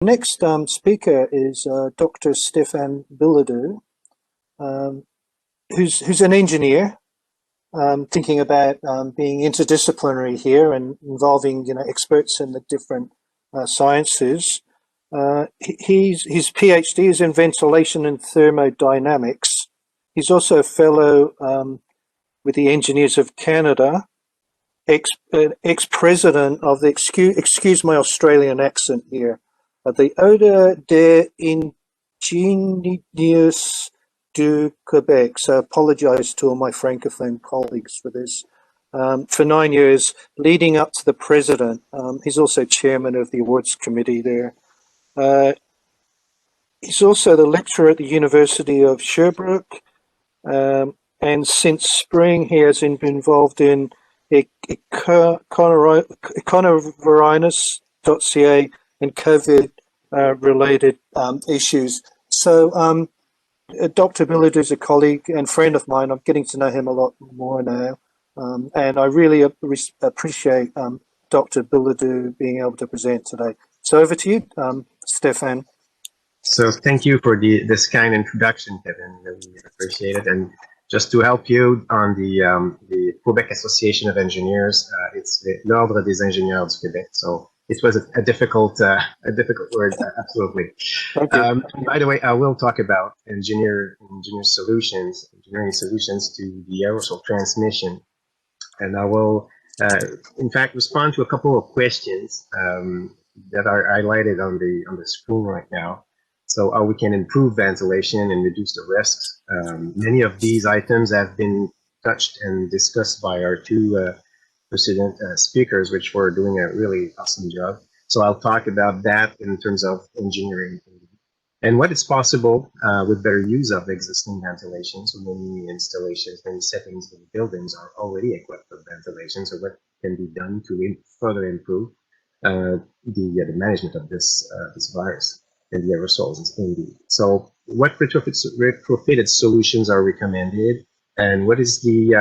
Next speaker is Dr. Stefan Bilodeau, who's an engineer, thinking about being interdisciplinary here and involving experts in the different sciences. His PhD is in ventilation and thermodynamics. He's also a fellow with the Engineers of Canada, ex-president of the, excuse my Australian accent here, the Ordre des Ingénieurs du Québec. So I apologize to all my Francophone colleagues for this. For 9 years, leading up to the president. He's also chairman of the awards committee there. He's also the lecturer at the University of Sherbrooke. And since spring, he has been involved in econovirus.ca and COVID related issues. So Dr. Bilodeau is a colleague and friend of mine. I'm getting to know him a lot more now. And I really appreciate Dr. Bilodeau being able to present today. So over to you, Stefan. So thank you for this kind introduction, Kevin. Really appreciate it. And just to help you on the Quebec Association of Engineers, it's the L'Ordre des Ingénieurs du Québec. So it was a difficult word, absolutely. By the way, I will talk about engineering solutions to the aerosol transmission, and I will, in fact, respond to a couple of questions that are highlighted on the screen right now. So how we can improve ventilation and reduce the risks. Many of these items have been touched and discussed by our two precedent speakers, which were doing a really awesome job. So I'll talk about that in terms of engineering and what is possible with better use of existing ventilation. So many installations, many settings, many buildings are already equipped with ventilation. So what can be done to further improve the management of this virus and the aerosols indeed. So what retrofitted solutions are recommended, and what is the,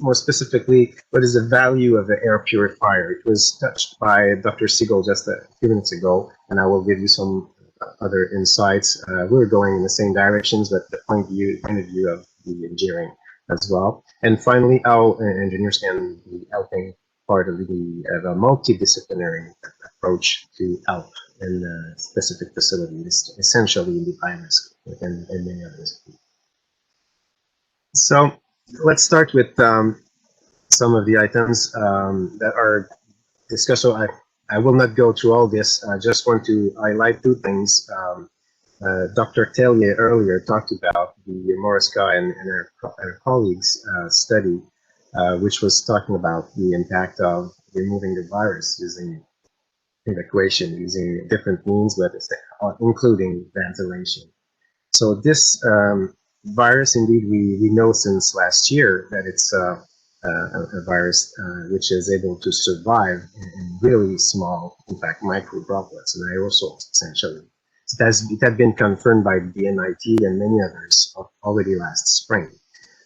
more specifically, what is the value of the air purifier? It was touched by Dr. Siegel just a few minutes ago, and I will give you some other insights. We're going in the same directions, but the point of view of the engineering as well. And finally, how engineers can be helping part of the multidisciplinary approach to help in specific facilities, essentially in the high risk and many others. So let's start with some of the items that are discussed. So I will not go through all this. I just want to highlight two things. Dr. Tellier earlier talked about the Moriska and her colleagues' study, which was talking about the impact of removing the virus using evacuation, using different means, but including ventilation. So this virus, indeed, we know since last year that it's a virus which is able to survive in really small, in fact, micro droplets and aerosols, essentially. It had been confirmed by the MIT and many others already last spring.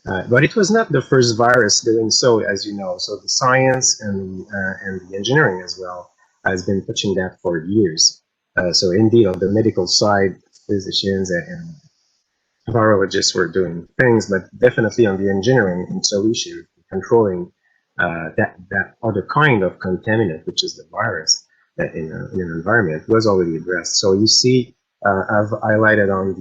But it was not the first virus doing so, as you know. So the science and the engineering as well has been pushing that for years. So indeed, on the medical side, physicians and virologists were doing things, but definitely on the engineering and solution, controlling that other kind of contaminant, which is the virus in an environment, was already addressed. So you see, I've highlighted on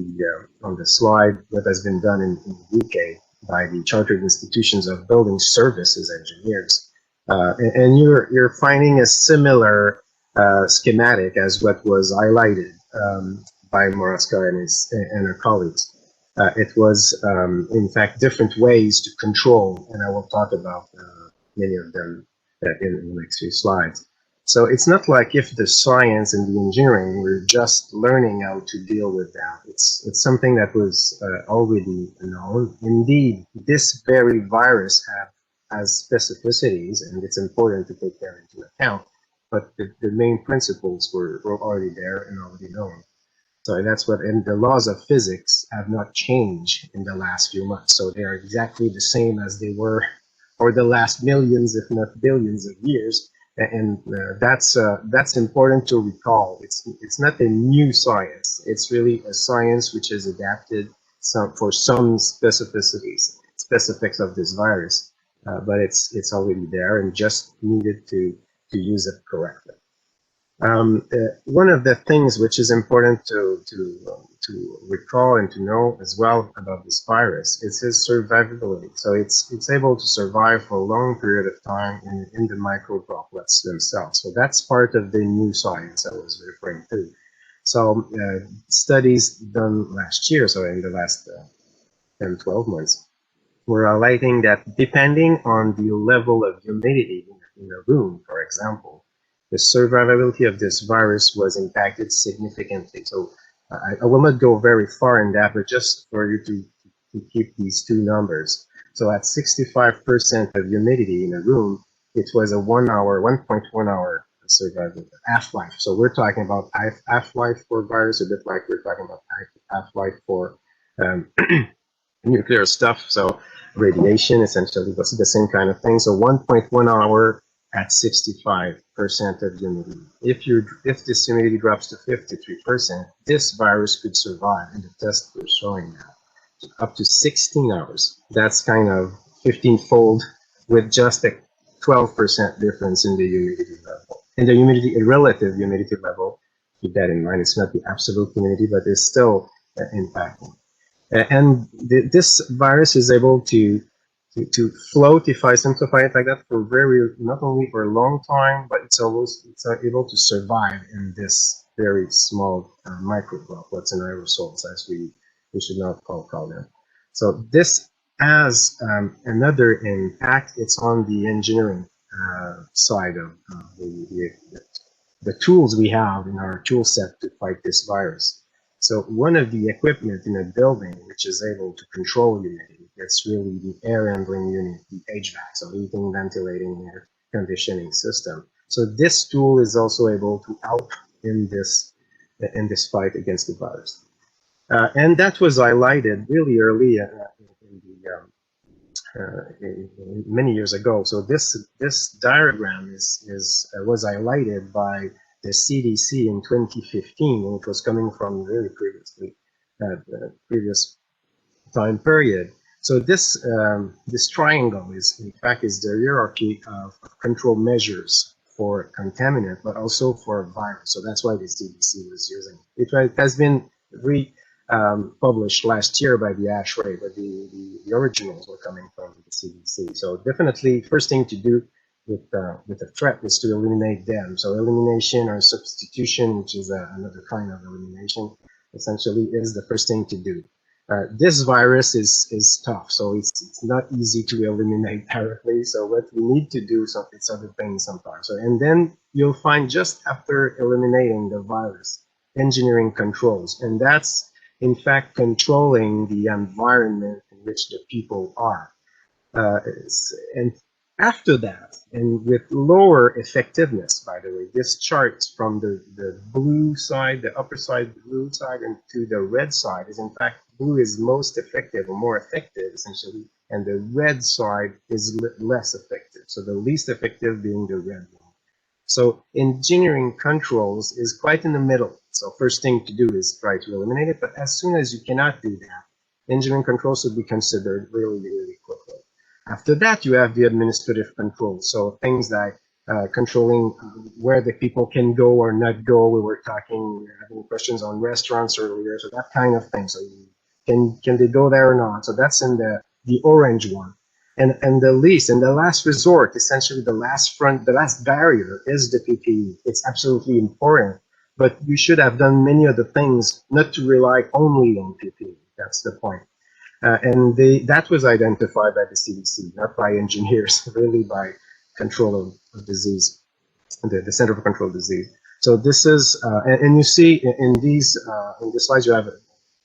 the slide what has been done in the UK by the Chartered Institutions of Building Services Engineers. And you're finding a similar schematic as what was highlighted by Moriska and her colleagues. It was, in fact, different ways to control, and I will talk about many of them in the next few slides. So it's not like if the science and the engineering were just learning how to deal with that. It's something that was already known. Indeed, this very virus has specificities, and it's important to take that into account. But the main principles were already there and already known. So that's what, and the laws of physics have not changed in the last few months. So they are exactly the same as they were for the last millions, if not billions of years. And that's important to recall. It's not a new science. It's really a science which is adapted for some specifics of this virus, but it's already there and just needed to use it correctly. One of the things which is important to recall and to know as well about this virus is its survivability. So it's able to survive for a long period of time in the microdroplets themselves. So that's part of the new science I was referring to. So studies done last year, so in the last 10, 12 months, were highlighting that depending on the level of humidity in a room, for example, the survivability of this virus was impacted significantly. So I will not go very far in that, but just for you to keep these two numbers. So at 65% of humidity in a room, it was a 1.1 hour survival half-life. So we're talking about half-life for virus, a bit like we're talking about half-life for nuclear stuff. So radiation essentially was the same kind of thing. So 1.1 hour at 65% of humidity. If this humidity drops to 53%, this virus could survive, and the tests were showing that up to 16 hours. That's kind of 15-fold with just a 12% difference in the humidity level. And the humidity, relative humidity level, keep that in mind. It's not the absolute humidity, but it's still impacting. And this virus is able to float, if I simplify it like that, for not only for a long time, but it's able to survive in this very small microdroplets and aerosols, as we should not call them. So this has another impact. It's on the engineering side of the tools we have in our tool set to fight this virus. So one of the equipment in a building which is able to control humidity, that's really the air handling unit, the HVAC, so heating, ventilating, air conditioning system. So this tool is also able to help in this fight against the virus. And that was highlighted really early many years ago. So this diagram was highlighted by the CDC in 2015, and it was coming from very previous time period. So this triangle is in fact is the hierarchy of control measures for contaminant, but also for virus. So that's why the CDC was using it. It has been published last year by the ASHRAE, but the originals were coming from the CDC. So definitely, first thing to do with a threat is to eliminate them. So elimination or substitution, which is another kind of elimination, essentially is the first thing to do. This virus is tough, so it's not easy to eliminate directly. So what we need to do is other things sometimes. So and then you'll find just after eliminating the virus, engineering controls, and that's in fact controlling the environment in which the people are. And after that, and with lower effectiveness, by the way, this chart from the blue side, the upper side, the blue side, and to the red side is in fact blue is most effective or more effective essentially, and the red side is less effective. So the least effective being the red one. So engineering controls is quite in the middle. So first thing to do is try to eliminate it, but as soon as you cannot do that, engineering controls should be considered really, really quickly. After that, you have the administrative controls. So things like controlling where the people can go or not go. We were having questions on restaurants earlier, so that kind of thing. So can they go there or not? So that's in the orange one. And the last resort, essentially the last barrier is the PPE. It's absolutely important, but you should have done many other things, not to rely only on PPE. That's the point. And that was identified by the CDC, not by engineers, really by control of disease, the Center for Control of Disease. So this is, and you see in the slides you have a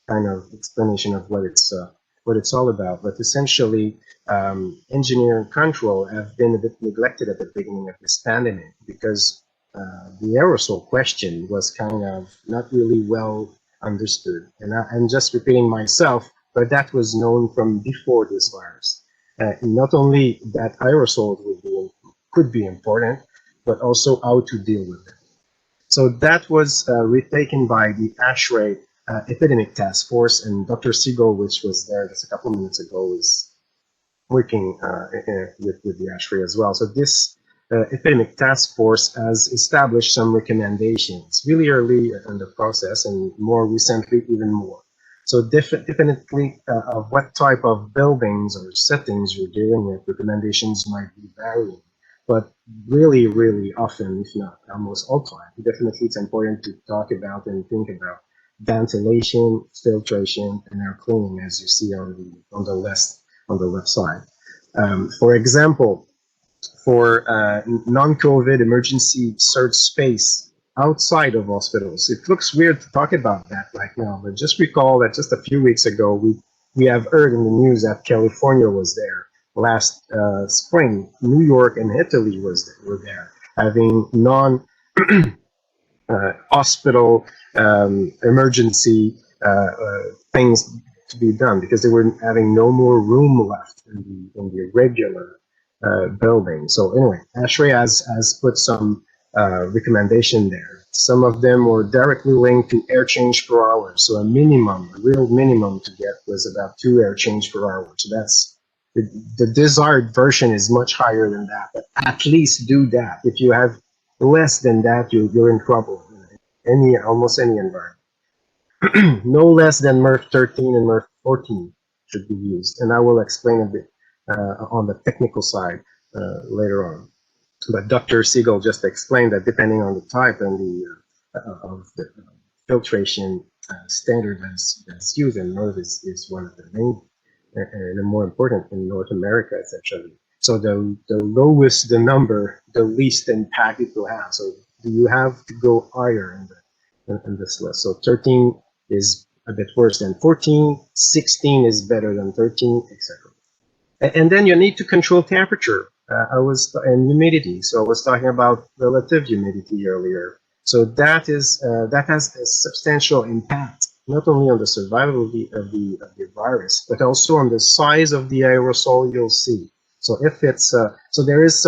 kind of explanation of what it's all about. But essentially, engineering control have been a bit neglected at the beginning of this pandemic because the aerosol question was kind of not really well understood. And I'm just repeating myself, but that was known from before this virus. Not only that aerosols could be important, but also how to deal with them. So that was retaken by the ASHRAE Epidemic Task Force, and Dr. Siegel, which was there just a couple of minutes ago, is working with the ASHRAE as well. So this Epidemic Task Force has established some recommendations really early in the process, and more recently even more. So definitely of what type of buildings or settings you're dealing with, recommendations might be varying. But really, really often, if not almost all time, definitely it's important to talk about and think about ventilation, filtration, and air cleaning, as you see on the left side. For example, for non-COVID emergency surge space outside of hospitals, it looks weird to talk about that right now, but just recall that just a few weeks ago, we have heard in the news that California was there. Last spring, New York and Italy were there, having hospital emergency things to be done because they were having no more room left in the regular building. So anyway, ASHRAE has put some recommendation there. Some of them were directly linked to air change per hour. So a real minimum to get was about 2 air change per hour. So that's the desired version is much higher than that, but at least do that. If you have less than that, you're in trouble in almost any environment. No less than MERV 13 and MERV 14 should be used, and I will explain a bit on the technical side later on. But Dr. Siegel just explained that depending on the type and of the filtration standard that's used, and MERV is one of the main and the more important in North America, essentially. So the lowest the number, the least impact it will have. So you have to go higher in this list. So 13 is a bit worse than 14, 16 is better than 13, etc. And then you need to control temperature and humidity. So I was talking about relative humidity earlier. So that has a substantial impact, not only on the survivability of the virus, but also on the size of the aerosol you'll see. So if it's so there is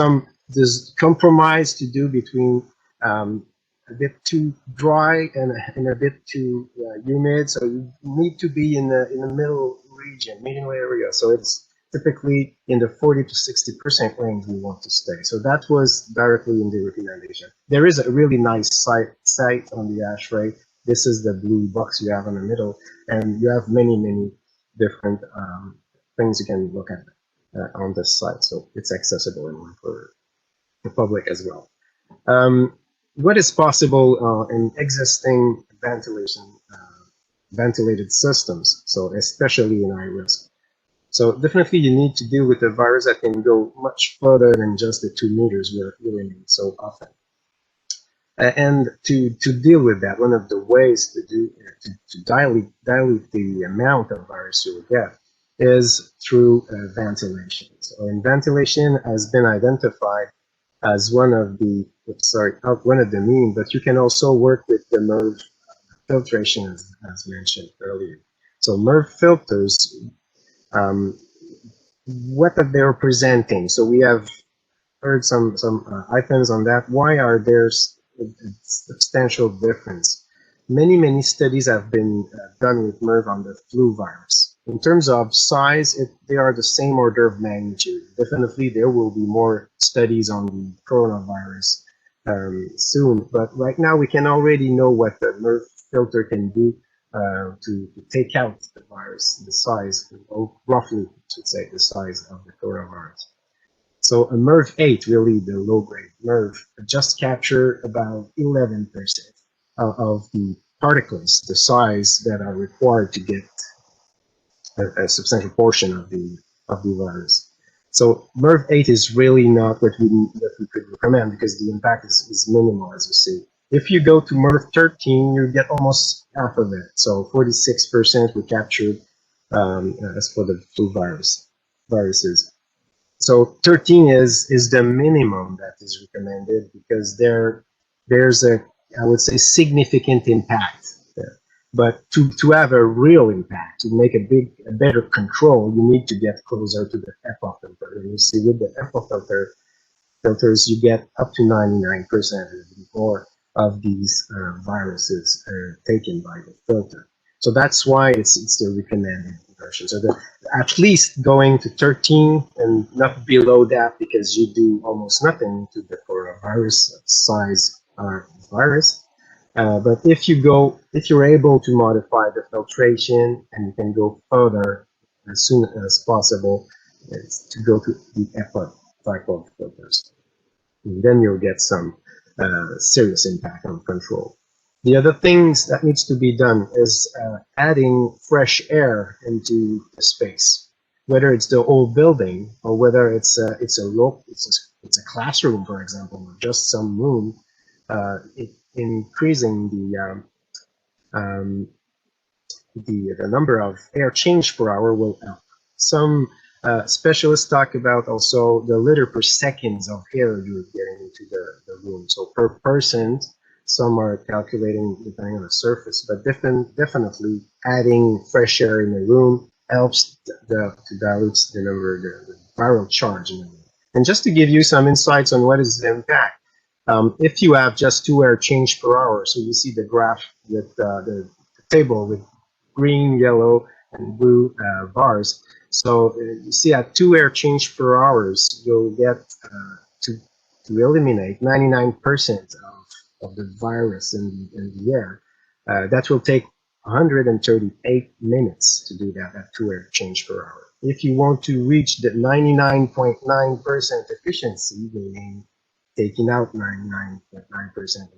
this compromise to do between a bit too dry and a bit too humid. So you need to be in the middle region, middle area. So it's typically in the 40 to 60% range we want to stay. So that was directly in the recommendation. There is a really nice site on the ASHRAE. This is the blue box you have in the middle, and you have many different things you can look at on this site. So it's accessible for the public as well. What is possible in existing ventilated systems, so especially in high risk. So definitely you need to deal with a virus that can go much further than just the 2 meters we're in so often. And to deal with that, one of the ways to dilute the amount of virus you will get is through ventilation. So ventilation has been identified as one of the means, but you can also work with the MERV filtration as mentioned earlier. So MERV filters, what are they representing? So we have heard some items on that. Why are there a substantial difference? Many studies have been done with MERV on the flu virus. In terms of size, they are the same order of magnitude. Definitely there will be more studies on the coronavirus soon, but right now we can already know what the MERV filter can do to take out the virus, the size, or roughly, I should say, the size of the coronavirus. So a MERV 8, really the low-grade MERV, just capture about 11% of the particles, the size that are required to get a substantial portion of the virus. So MERV 8 is really not what we could recommend because the impact is minimal, as you see. If you go to MERV 13, you get almost half of it. So 46% we captured as for the flu viruses. So 13 is the minimum that is recommended because there's a, I would say, significant impact there. But to have a real impact, to make a better control, you need to get closer to the HEPA filter. And you see with the HEPA filter, filters, you get up to 99% or of these viruses taken by the filter. So that's why it's the recommended version. So at least going to 13 and not below that, because you do almost nothing to the coronavirus size virus. But if you're able to modify the filtration and you can go further as soon as possible, to go to the EPA type of filters, and then you'll get some serious impact on control. The other things that needs to be done is adding fresh air into the space, whether it's the whole building or whether it's a classroom, for example, or just some room. Increasing the number of air change per hour will help. Some specialists talk about also the liter per seconds of air you're getting into the room. So per person, some are calculating depending on the surface, but definitely adding fresh air in the room helps to dilute the number, the viral charge in the room. And just to give you some insights on what is the impact, if you have just 2 air change per hour, so you see the graph with the table with green, yellow, and blue bars. So you see at 2 air change per hours, you'll get to eliminate 99% of the virus in the air. That will take 138 minutes to do that at 2 air change per hour. If you want to reach the 99.9% efficiency, meaning taking out 99.9%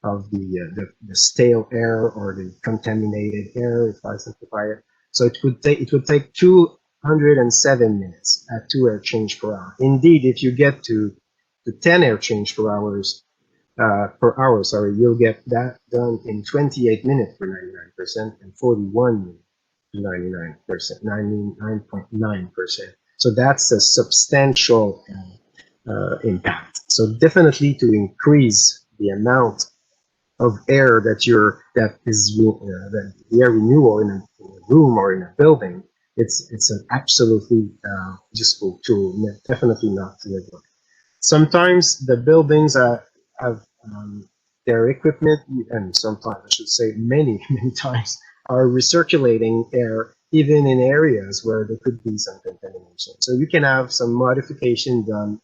of the stale air or the contaminated air, if I simplify it. So it would take 207 minutes at 2 air change per hour. Indeed, if you get to 10 air change per hour, you'll get that done in 28 minutes for 99% and 41 minutes to 99%, 99.9%. So that's a substantial impact. So definitely to increase the amount of air that the air renewal in a room or in a building, it's an absolutely useful tool, definitely not to neglect. Sometimes the buildings have their equipment, and sometimes I should say many times, are recirculating air even in areas where there could be some contamination. So you can have some modification done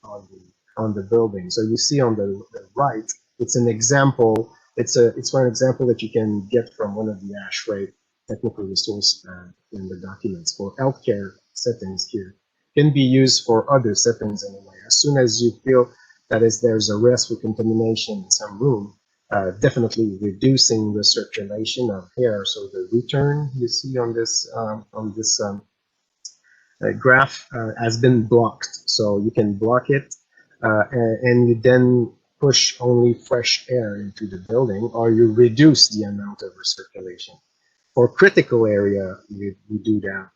on the building. So you see on the right, it's an example. It's one example that you can get from one of the ASHRAE technical resource in the documents for healthcare settings here. Can be used for other settings anyway. As soon as you feel that there's a risk for contamination in some room, definitely reducing the circulation of air. So the return you see on this graph has been blocked. So you can block it, and you then push only fresh air into the building, or you reduce the amount of recirculation. For critical area, we do that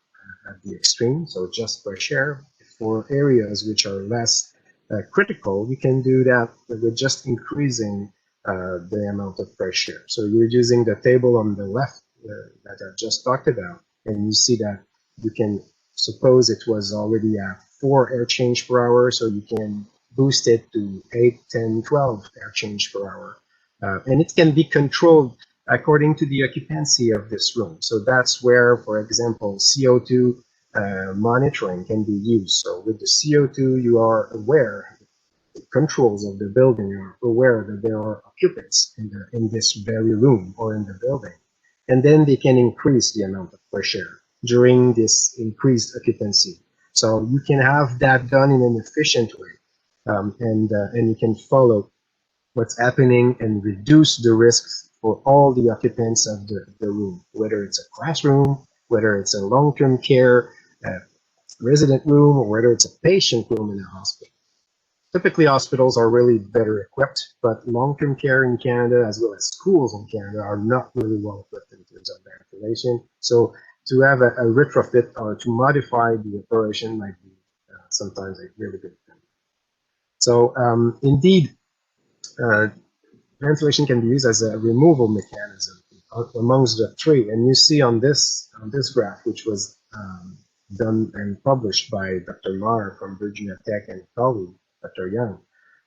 at the extreme, so just fresh air. For areas which are less critical, we can do that with just increasing the amount of fresh air. So you're using the table on the left that I just talked about, and you see that you can suppose it was already at 4 air change per hour, so you can boost it to 8, 10, 12 air change per hour. And it can be controlled according to the occupancy of this room. So that's where, for example, CO2 monitoring can be used. So with the CO2, you are aware, the controls of the building are aware that there are occupants in this very room or in the building. And then they can increase the amount of fresh air during this increased occupancy. So you can have that done in an efficient way, and you can follow what's happening and reduce the risks for all the occupants of the room, whether it's a classroom, whether it's a long-term care resident room, or whether it's a patient room in a hospital. Typically, hospitals are really better equipped, but long-term care in Canada, as well as schools in Canada, are not really well equipped in terms of ventilation. So to have a retrofit or to modify the operation might be sometimes a really good thing. So indeed, ventilation can be used as a removal mechanism amongst the three. And you see on this graph, which was done and published by Dr. Marr from Virginia Tech and colleague, Dr. Young.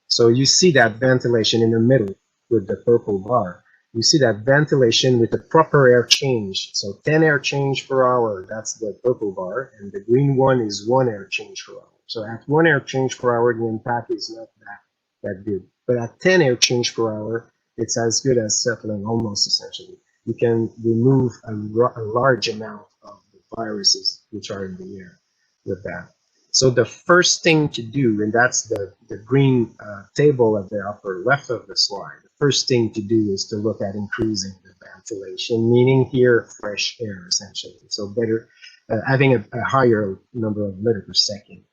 So you see that ventilation in the middle with the purple bar. You see that ventilation with the proper air change. So 10 air change per hour, that's the purple bar, and the green one is 1 air change per hour. So at 1 air change per hour, the impact is not that good. But at 10 air change per hour, it's as good as settling almost essentially. You can remove a large amount of the viruses which are in the air with that. So the first thing to do, and that's the green table at the upper left of the slide, the first thing to do is to look at increasing the ventilation, meaning here fresh air essentially. So better having a higher number of liters per second.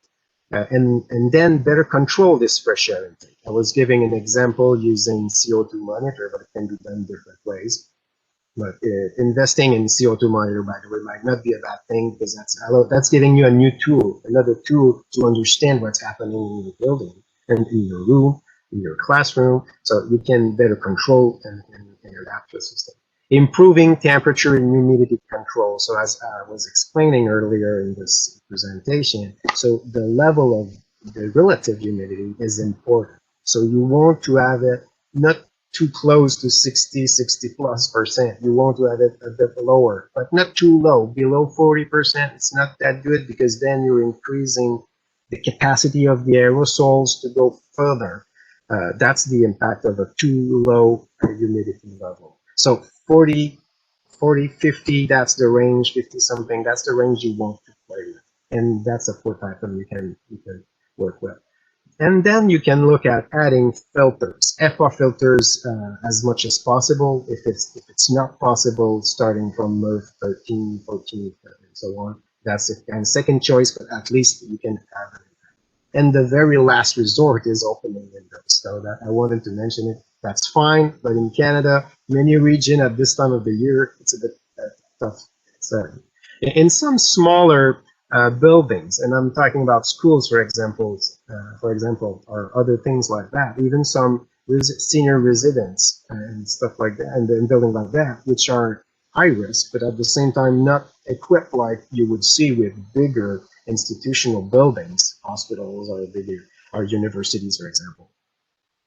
And then better control this fresh air intake. I was giving an example using CO2 monitor, but it can be done different ways. But investing in CO2 monitor, by the way, might not be a bad thing because that's giving you a new tool, another tool to understand what's happening in your building and in your room, in your classroom, so you can better control and adapt to the system. Improving temperature and humidity control. So as I was explaining earlier in this presentation, so the level of the relative humidity is important. So you want to have it not too close to 60+%. You want to have it a bit lower, but not too low. Below 40%, it's not that good because then you're increasing the capacity of the aerosols to go further. That's the impact of a too low humidity level. So 40, 50, that's the range, 50 something, that's the range you want to play with. And that's a fourth item you can work with. And then you can look at adding filters, FR filters as much as possible. If it's not possible, starting from MERV 13, 14, and so on. That's a kind of second choice, but at least you can have it. And the very last resort is opening windows. So that I wanted to mention it. That's fine, but in Canada, many regions at this time of the year, it's a bit tough. So in some smaller buildings, and I'm talking about schools, for example, or other things like that. Even some senior residents and stuff like that, and then buildings like that, which are high risk, but at the same time not equipped like you would see with bigger institutional buildings, hospitals or universities, for example.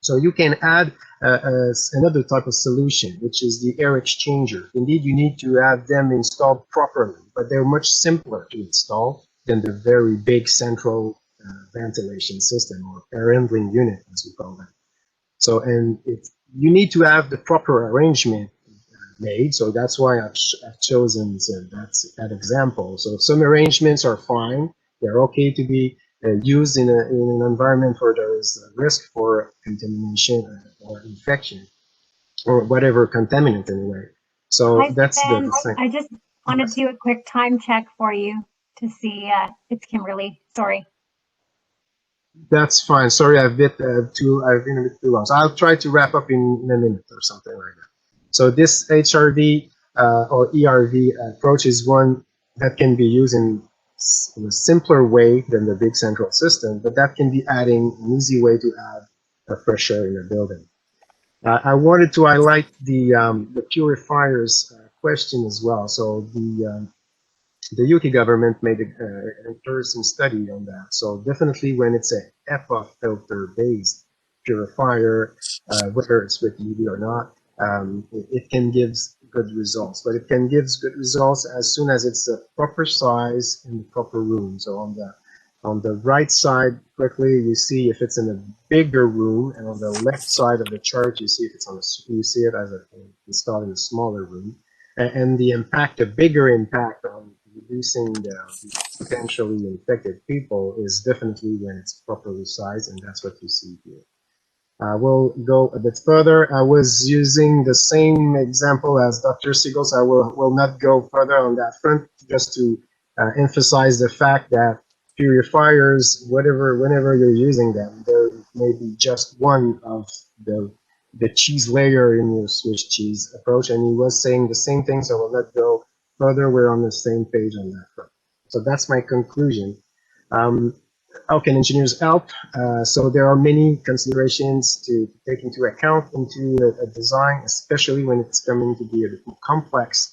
So you can add another type of solution, which is the air exchanger. Indeed, you need to have them installed properly, but they're much simpler to install than the very big central ventilation system or air handling unit, as we call them. So, and you need to have the proper arrangement made. So that's why I've chosen that example. So some arrangements are fine. They're okay to be used in an environment where there is a risk for contamination or infection or whatever contaminant anyway. So Hi, that's Ben. the thing. I just wanted to do a quick time check for you to see. It's Kimberly. Sorry. That's fine. Sorry, I've been a bit too long. So I'll try to wrap up in a minute or something like that. So this HRV or ERV approach is one that can be used in a simpler way than the big central system, but that can be adding an easy way to add a fresh air in a building. I wanted to highlight the purifiers question as well. So the UK government made an interesting study on that. So definitely when it's a HEPA filter based purifier, whether it's with UV or not, it can give good results. But it can give good results as soon as it's a proper size in the proper room. So on the right side, quickly you see if it's in a bigger room, and on the left side of the chart you see if it's you see it as installed in a smaller room, and the impact, a bigger impact on reducing the potentially infected people is definitely when it's properly sized, and that's what you see here. We'll go a bit further. I was using the same example as Dr. Siegel, so I will not go further on that front, just to emphasize the fact that purifiers, whenever you're using them, there may be just one of the cheese layer in your Swiss cheese approach, and he was saying the same thing, so we'll not go further. We're on the same page on that front. So that's my conclusion. How can engineers help? So there are many considerations to take into account into a design, especially when it's coming to be a bit more complex.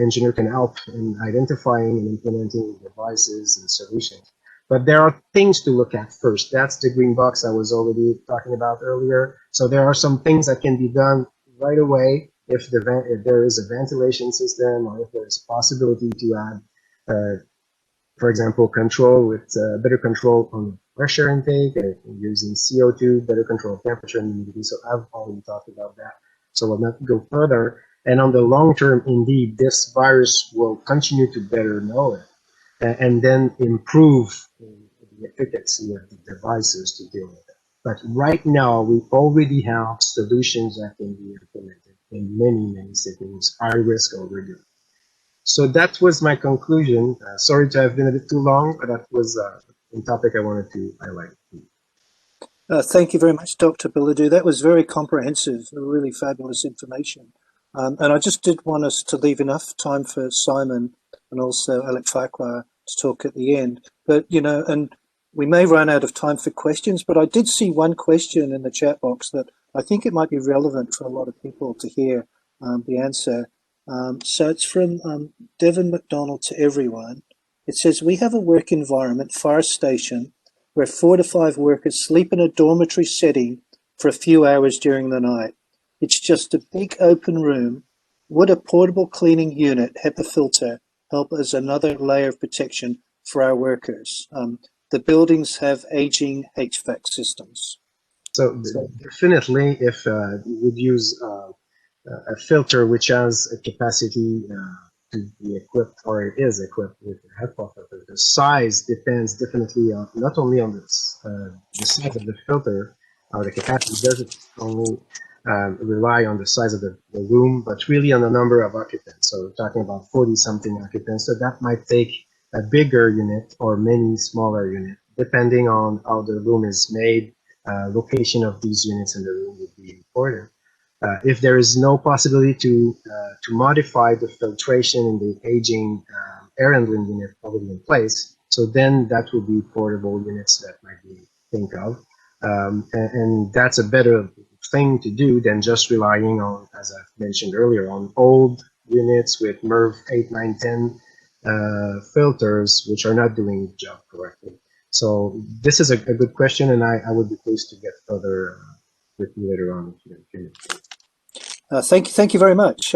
Engineer can help in identifying and implementing devices and solutions. But there are things to look at first. That's the green box I was already talking about earlier. So there are some things that can be done right away if there is a ventilation system, or if there's a possibility to add, for example, control with better control on pressure intake, using CO2, better control of temperature and humidity. So I've already talked about that. So we'll not go further. And on the long term, indeed, this virus will continue to better know it, and then improve the efficacy of the devices to deal with it. But right now, we already have solutions that can be implemented in many settings, high risk or regular. So that was my conclusion. Sorry to have been a bit too long, but that was a topic I wanted to highlight. Thank you very much, Dr. Bilodeau. That was very comprehensive, really fabulous information. And I just did want us to leave enough time for Simon and also Alec Farquhar to talk at the end. But, you know, and we may run out of time for questions, but I did see one question in the chat box that I think it might be relevant for a lot of people to hear the answer. So it's from Devon McDonald to everyone. It says, we have a work environment, fire station, where 4 to 5 workers sleep in a dormitory setting for a few hours during the night. It's just a big open room. Would a portable cleaning unit, HEPA filter, help as another layer of protection for our workers? The buildings have aging HVAC systems. So definitely, if you would use a filter which has a capacity to be equipped, or it is equipped with a HEPA filter, the size depends definitely on not only on the size of the filter or the capacity. It doesn't only rely on the size of the room, but really on the number of occupants. So we're talking about 40-something occupants. So that might take a bigger unit or many smaller units, depending on how the room is made. Location of these units in the room would be important. If there is no possibility to modify the filtration in the aging air handling unit already in place, so then that would be portable units that might be think of, and that's a better thing to do than just relying on, as I've mentioned earlier, on old units with MERV 8, 9, 10 filters which are not doing the job correctly. So this is a good question, and I would be pleased to get further with you later on. Thank you very much.